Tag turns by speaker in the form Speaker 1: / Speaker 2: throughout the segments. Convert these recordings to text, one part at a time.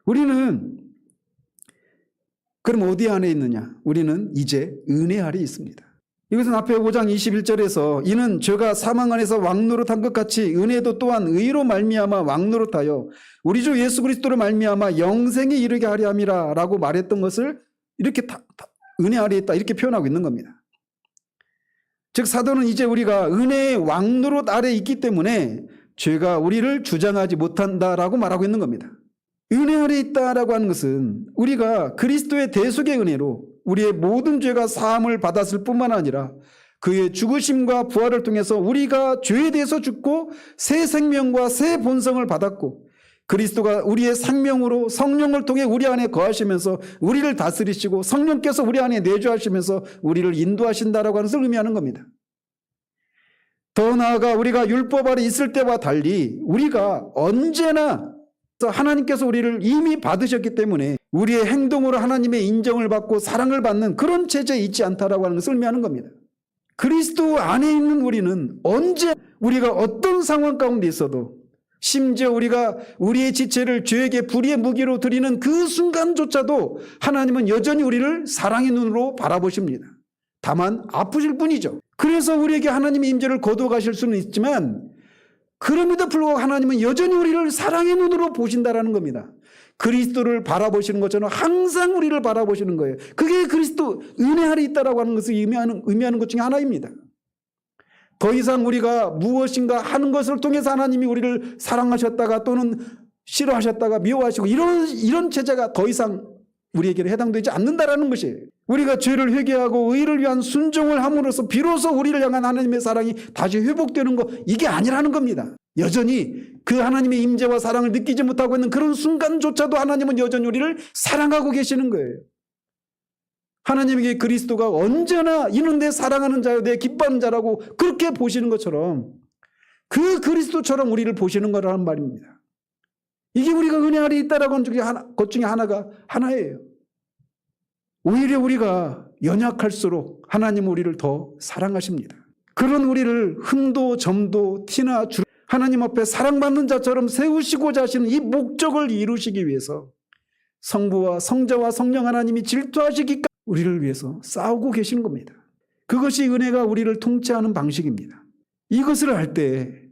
Speaker 1: 우리는 그럼 어디 안에 있느냐? 우리는 이제 은혜 아래 있습니다. 이것은 앞에 5장 21절에서 이는 죄가 사망 안에서 왕노릇한 것 같이 은혜도 또한 의로 말미암아 왕노릇하여 우리 주 예수 그리스도로 말미암아 영생에 이르게 하려 함이라 라고 말했던 것을 이렇게 은혜 아래 있다 이렇게 표현하고 있는 겁니다. 즉 사도는 이제 우리가 은혜의 왕노릇 아래 있기 때문에 죄가 우리를 주장하지 못한다라고 말하고 있는 겁니다. 은혜 아래 있다라고 하는 것은 우리가 그리스도의 대속의 은혜로 우리의 모든 죄가 사함을 받았을 뿐만 아니라 그의 죽으심과 부활을 통해서 우리가 죄에 대해서 죽고 새 생명과 새 본성을 받았고 그리스도가 우리의 생명으로 성령을 통해 우리 안에 거하시면서 우리를 다스리시고 성령께서 우리 안에 내주하시면서 우리를 인도하신다라고 하는 것을 의미하는 겁니다. 더 나아가 우리가 율법 아래 있을 때와 달리 우리가 언제나 하나님께서 우리를 이미 받으셨기 때문에 우리의 행동으로 하나님의 인정을 받고 사랑을 받는 그런 체제에 있지 않다라고 하는 것을 의미하는 겁니다. 그리스도 안에 있는 우리는 언제 우리가 어떤 상황 가운데 있어도 심지어 우리가 우리의 지체를 죄에게 불의의 무기로 드리는 그 순간조차도 하나님은 여전히 우리를 사랑의 눈으로 바라보십니다. 다만 아프실 뿐이죠. 그래서 우리에게 하나님의 임재를 거두어 가실 수는 있지만 그럼에도 불구하고 하나님은 여전히 우리를 사랑의 눈으로 보신다라는 겁니다. 그리스도를 바라보시는 것처럼 항상 우리를 바라보시는 거예요. 그게 그리스도 은혜 아래 있다라고 하는 것을 의미하는 것 중에 하나입니다. 더 이상 우리가 무엇인가 하는 것을 통해서 하나님이 우리를 사랑하셨다가 또는 싫어하셨다가 미워하시고 이런 체제가 더 이상 우리에게는 해당되지 않는다라는 것이에요. 우리가 죄를 회개하고 의를 위한 순종을 함으로써 비로소 우리를 향한 하나님의 사랑이 다시 회복되는 것, 이게 아니라는 겁니다. 여전히 그 하나님의 임재와 사랑을 느끼지 못하고 있는 그런 순간조차도 하나님은 여전히 우리를 사랑하고 계시는 거예요. 하나님에게 그리스도가 언제나 이는 내 사랑하는 자요 내 기뻐하는 자라고 그렇게 보시는 것처럼 그 그리스도처럼 우리를 보시는 거라는 말입니다. 이게 우리가 은혜 아래 있다라고 하는 것 중에 하나예요. 오히려 우리가 연약할수록 하나님은 우리를 더 사랑하십니다. 그런 우리를 흠도 점도 티나 하나님 앞에 사랑받는 자처럼 세우시고자 하시는 이 목적을 이루시기 위해서 성부와 성자와 성령 하나님이 질투하시기까지 우리를 위해서 싸우고 계시는 겁니다. 그것이 은혜가 우리를 통치하는 방식입니다. 이것을 할 때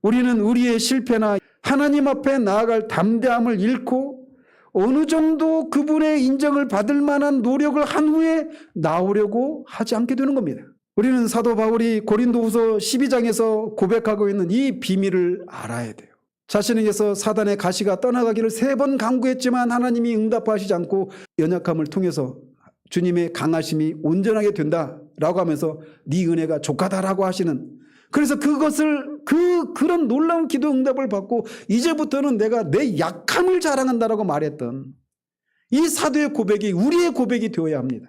Speaker 1: 우리는 우리의 실패나 하나님 앞에 나아갈 담대함을 잃고 어느 정도 그분의 인정을 받을 만한 노력을 한 후에 나오려고 하지 않게 되는 겁니다. 우리는 사도 바울이 고린도후서 12장에서 고백하고 있는 이 비밀을 알아야 돼요. 자신에게서 사단의 가시가 떠나가기를 3번 간구했지만 하나님이 응답하시지 않고 연약함을 통해서 주님의 강하심이 온전하게 된다라고 하면서 네 은혜가 족하다라고 하시는, 그래서 그런 놀라운 기도 응답을 받고 이제부터는 내가 내 약함을 자랑한다라고 말했던 이 사도의 고백이 우리의 고백이 되어야 합니다.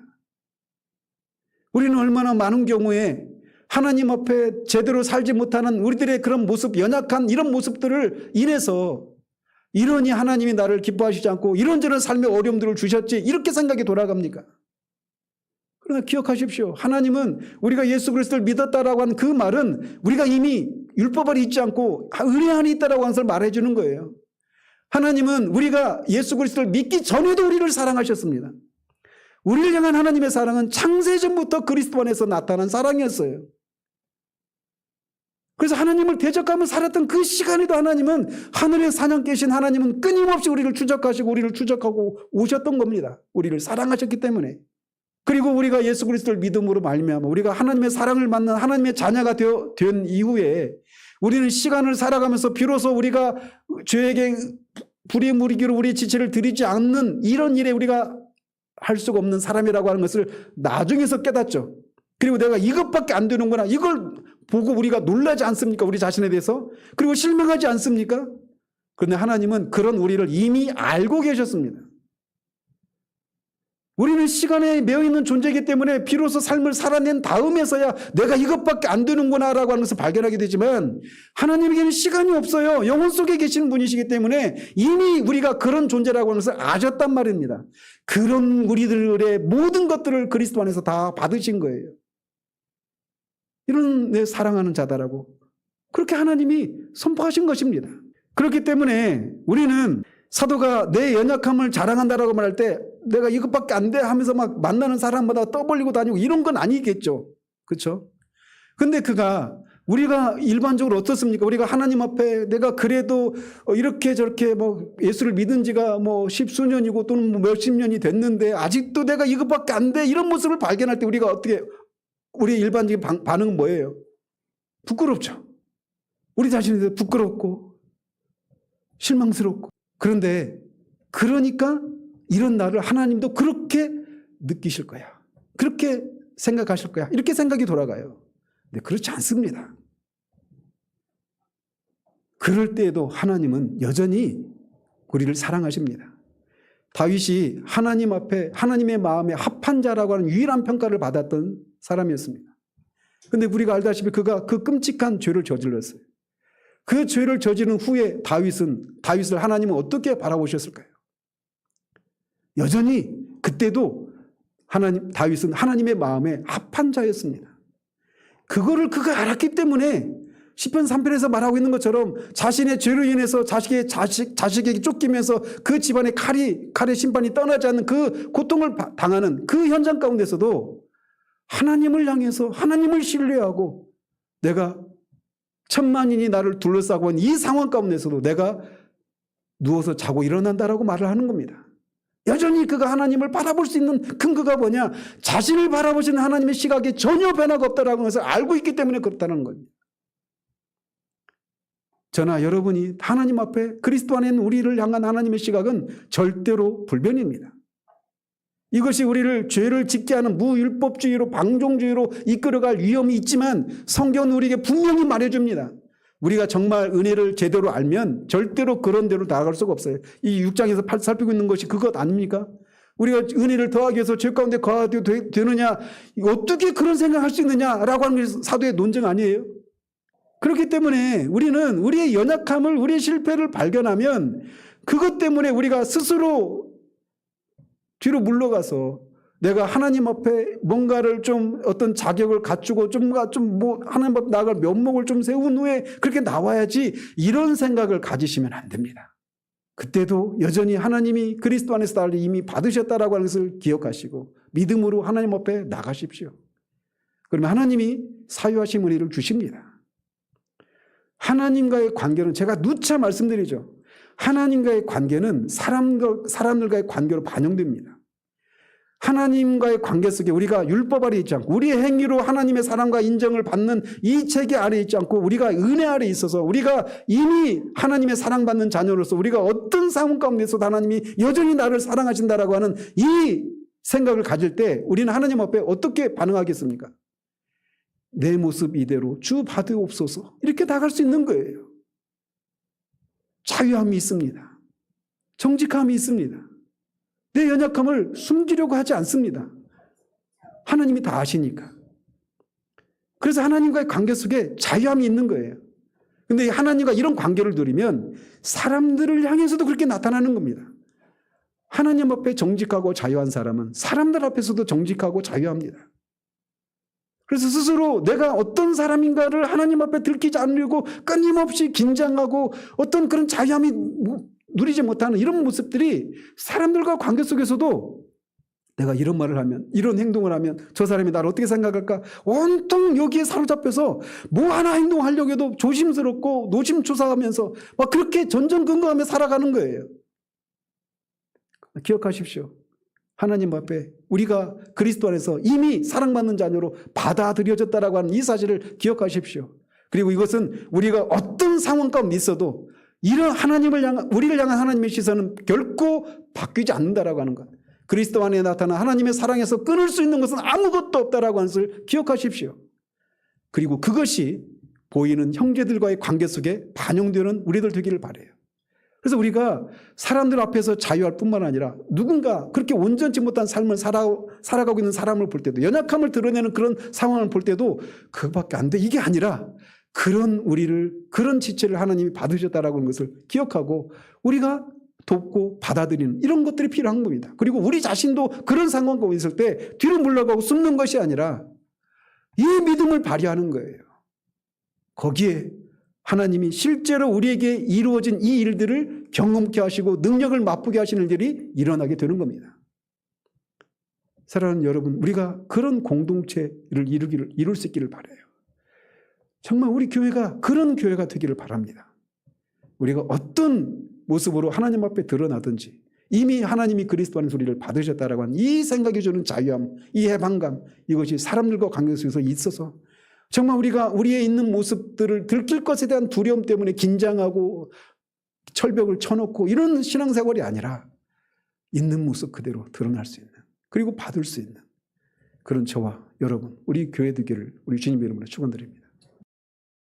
Speaker 1: 우리는 얼마나 많은 경우에 하나님 앞에 제대로 살지 못하는 우리들의 그런 모습, 연약한 이런 모습들을 인해서 이러니 하나님이 나를 기뻐하시지 않고 이런저런 삶의 어려움들을 주셨지 이렇게 생각이 돌아갑니까? 그러나 기억하십시오. 하나님은 우리가 예수 그리스도를 믿었다라고 하는 그 말은 우리가 이미 율법 아래 있지 않고 은혜 안에 있다라고 하는 것을 말해주는 거예요. 하나님은 우리가 예수 그리스도를 믿기 전에도 우리를 사랑하셨습니다. 우리를 향한 하나님의 사랑은 창세전부터 그리스도 안에서 나타난 사랑이었어요. 그래서 하나님을 대적하며 살았던 그 시간에도 하나님은, 하늘의 사냥개신 하나님은 끊임없이 우리를 추적하시고 우리를 추적하고 오셨던 겁니다. 우리를 사랑하셨기 때문에. 그리고 우리가 예수 그리스도를 믿음으로 말미암아 우리가 하나님의 사랑을 받는 하나님의 자녀가 된 이후에 우리는 시간을 살아가면서 비로소 우리가 죄에게 불의의 무기로 우리의 지체를 드리지 않는 이런 일에 우리가 할 수가 없는 사람이라고 하는 것을 나중에서 깨닫죠. 그리고 내가 이것밖에 안 되는구나, 이걸 보고 우리가 놀라지 않습니까? 우리 자신에 대해서. 그리고 실망하지 않습니까? 그런데 하나님은 그런 우리를 이미 알고 계셨습니다. 우리는 시간에 매여있는 존재이기 때문에 비로소 삶을 살아낸 다음에서야 내가 이것밖에 안 되는구나 라고 하는 것을 발견하게 되지만, 하나님에게는 시간이 없어요. 영혼 속에 계시는 분이시기 때문에 이미 우리가 그런 존재라고 하는 것을 아셨단 말입니다. 그런 우리들의 모든 것들을 그리스도 안에서 다 받으신 거예요. 이런 내 사랑하는 자다라고 그렇게 하나님이 선포하신 것입니다. 그렇기 때문에 우리는 사도가 내 연약함을 자랑한다라고 말할 때 내가 이것밖에 안 돼 하면서 막 만나는 사람마다 떠벌리고 다니고 이런 건 아니겠죠. 그렇죠? 근데 그가 우리가 일반적으로 어떻습니까? 우리가 하나님 앞에 내가 그래도 이렇게 저렇게 뭐 예수를 믿은 지가 뭐 십수년이고 또는 뭐 몇십 년이 됐는데 아직도 내가 이것밖에 안 돼 이런 모습을 발견할 때 우리가 어떻게 우리의 일반적인 반응은 뭐예요? 부끄럽죠. 우리 자신에 대해서 부끄럽고 실망스럽고. 그런데 그러니까 이런 나를 하나님도 그렇게 느끼실 거야. 그렇게 생각하실 거야. 이렇게 생각이 돌아가요. 근데 그렇지 않습니다. 그럴 때에도 하나님은 여전히 우리를 사랑하십니다. 다윗이 하나님 앞에 하나님의 마음에 합한 자라고 하는 유일한 평가를 받았던 사람이었습니다. 그런데 우리가 알다시피 그가 그 끔찍한 죄를 저질렀어요. 그 죄를 저지른 후에 다윗을 하나님은 어떻게 바라보셨을까요? 여전히 그때도 다윗은 하나님의 마음에 합한 자였습니다. 그거를 그가 알았기 때문에 시편 3편에서 말하고 있는 것처럼 자신의 죄로 인해서 자식에게 쫓기면서 그 집안의 칼의 심판이 떠나지 않는 그 고통을 당하는 그 현장 가운데서도 하나님을 향해서 하나님을 신뢰하고 내가 천만인이 나를 둘러싸고 있는 이 상황 가운데서도 내가 누워서 자고 일어난다라고 말을 하는 겁니다. 여전히 그가 하나님을 바라볼 수 있는 근거가 뭐냐? 자신을 바라보시는 하나님의 시각에 전혀 변화가 없다라는 것을 알고 있기 때문에 그렇다는 겁니다. 저나 여러분이 하나님 앞에 그리스도 안에 있는 우리를 향한 하나님의 시각은 절대로 불변입니다. 이것이 우리를 죄를 짓게 하는 무율법주의로 방종주의로 이끌어갈 위험이 있지만 성경은 우리에게 분명히 말해줍니다. 우리가 정말 은혜를 제대로 알면 절대로 그런 대로 나아갈 수가 없어요. 이 6장에서 살피고 있는 것이 그것 아닙니까? 우리가 은혜를 더하기 위해서 죄 가운데 거하게 되느냐, 어떻게 그런 생각할 수 있느냐라고 하는 것이 사도의 논증 아니에요? 그렇기 때문에 우리는 우리의 연약함을, 우리의 실패를 발견하면 그것 때문에 우리가 스스로 뒤로 물러가서 내가 하나님 앞에 뭔가를 좀 어떤 자격을 갖추고 하나님 앞에 나아갈 면목을 좀 세운 후에 그렇게 나와야지 이런 생각을 가지시면 안 됩니다. 그때도 여전히 하나님이 그리스도 안에서 나를 이미 받으셨다라고 하는 것을 기억하시고 믿음으로 하나님 앞에 나가십시오. 그러면 하나님이 사유하신 은혜를 주십니다. 하나님과의 관계는 제가 누차 말씀드리죠. 하나님과의 관계는 사람들과의 관계로 반영됩니다. 하나님과의 관계 속에 우리가 율법 아래 있지 않고 우리의 행위로 하나님의 사랑과 인정을 받는 이 체계 아래 있지 않고 우리가 은혜 아래 있어서 우리가 이미 하나님의 사랑받는 자녀로서 우리가 어떤 상황 가운데서도 하나님이 여전히 나를 사랑하신다라고 하는 이 생각을 가질 때 우리는 하나님 앞에 어떻게 반응하겠습니까? 내 모습 이대로 주 받으옵소서 이렇게 나갈 수 있는 거예요. 자유함이 있습니다. 정직함이 있습니다. 내 연약함을 숨기려고 하지 않습니다. 하나님이 다 아시니까. 그래서 하나님과의 관계 속에 자유함이 있는 거예요. 그런데 하나님과 이런 관계를 누리면 사람들을 향해서도 그렇게 나타나는 겁니다. 하나님 앞에 정직하고 자유한 사람은 사람들 앞에서도 정직하고 자유합니다. 그래서 스스로 내가 어떤 사람인가를 하나님 앞에 들키지 않으려고 끊임없이 긴장하고 어떤 그런 자유함이 누리지 못하는 이런 모습들이 사람들과 관계 속에서도 내가 이런 말을 하면 이런 행동을 하면 저 사람이 나를 어떻게 생각할까 온통 여기에 사로잡혀서 뭐 하나 행동하려고 해도 조심스럽고 노심초사하면서 막 그렇게 전전긍긍하며 살아가는 거예요. 기억하십시오. 하나님 앞에 우리가 그리스도 안에서 이미 사랑받는 자녀로 받아들여졌다라고 하는 이 사실을 기억하십시오. 그리고 이것은 우리가 어떤 상황 가운데 있어도 이런 우리를 향한 하나님의 시선은 결코 바뀌지 않는다라고 하는 것. 그리스도 안에 나타난 하나님의 사랑에서 끊을 수 있는 것은 아무것도 없다라고 하는 것을 기억하십시오. 그리고 그것이 보이는 형제들과의 관계 속에 반영되는 우리들 되기를 바라요. 그래서 우리가 사람들 앞에서 자유할 뿐만 아니라 누군가 그렇게 온전치 못한 삶을 살아가고 있는 사람을 볼 때도 연약함을 드러내는 그런 상황을 볼 때도 그것밖에 안 돼. 이게 아니라 그런 지체를 하나님이 받으셨다라고 하는 것을 기억하고 우리가 돕고 받아들이는 이런 것들이 필요한 겁니다. 그리고 우리 자신도 그런 상황 가운데 있을 때 뒤로 물러가고 숨는 것이 아니라 이 믿음을 발휘하는 거예요. 거기에 하나님이 실제로 우리에게 이루어진 이 일들을 경험케 하시고 능력을 맛보게 하시는 일이 일어나게 되는 겁니다. 사랑하는 여러분, 우리가 그런 공동체를 이룰 수 있기를 바라요. 정말 우리 교회가 그런 교회가 되기를 바랍니다. 우리가 어떤 모습으로 하나님 앞에 드러나든지 이미 하나님이 그리스도 안에서 우리를 받으셨다라고 하는 이 생각이 주는 자유함, 이 해방감, 이것이 사람들과 관계 속에서 있어서 정말 우리가 우리의 있는 모습들을 들킬 것에 대한 두려움 때문에 긴장하고 철벽을 쳐놓고 이런 신앙생활이 아니라 있는 모습 그대로 드러날 수 있는, 그리고 받을 수 있는 그런 저와 여러분, 우리 교회 되기를 우리 주님의 이름으로 축원드립니다.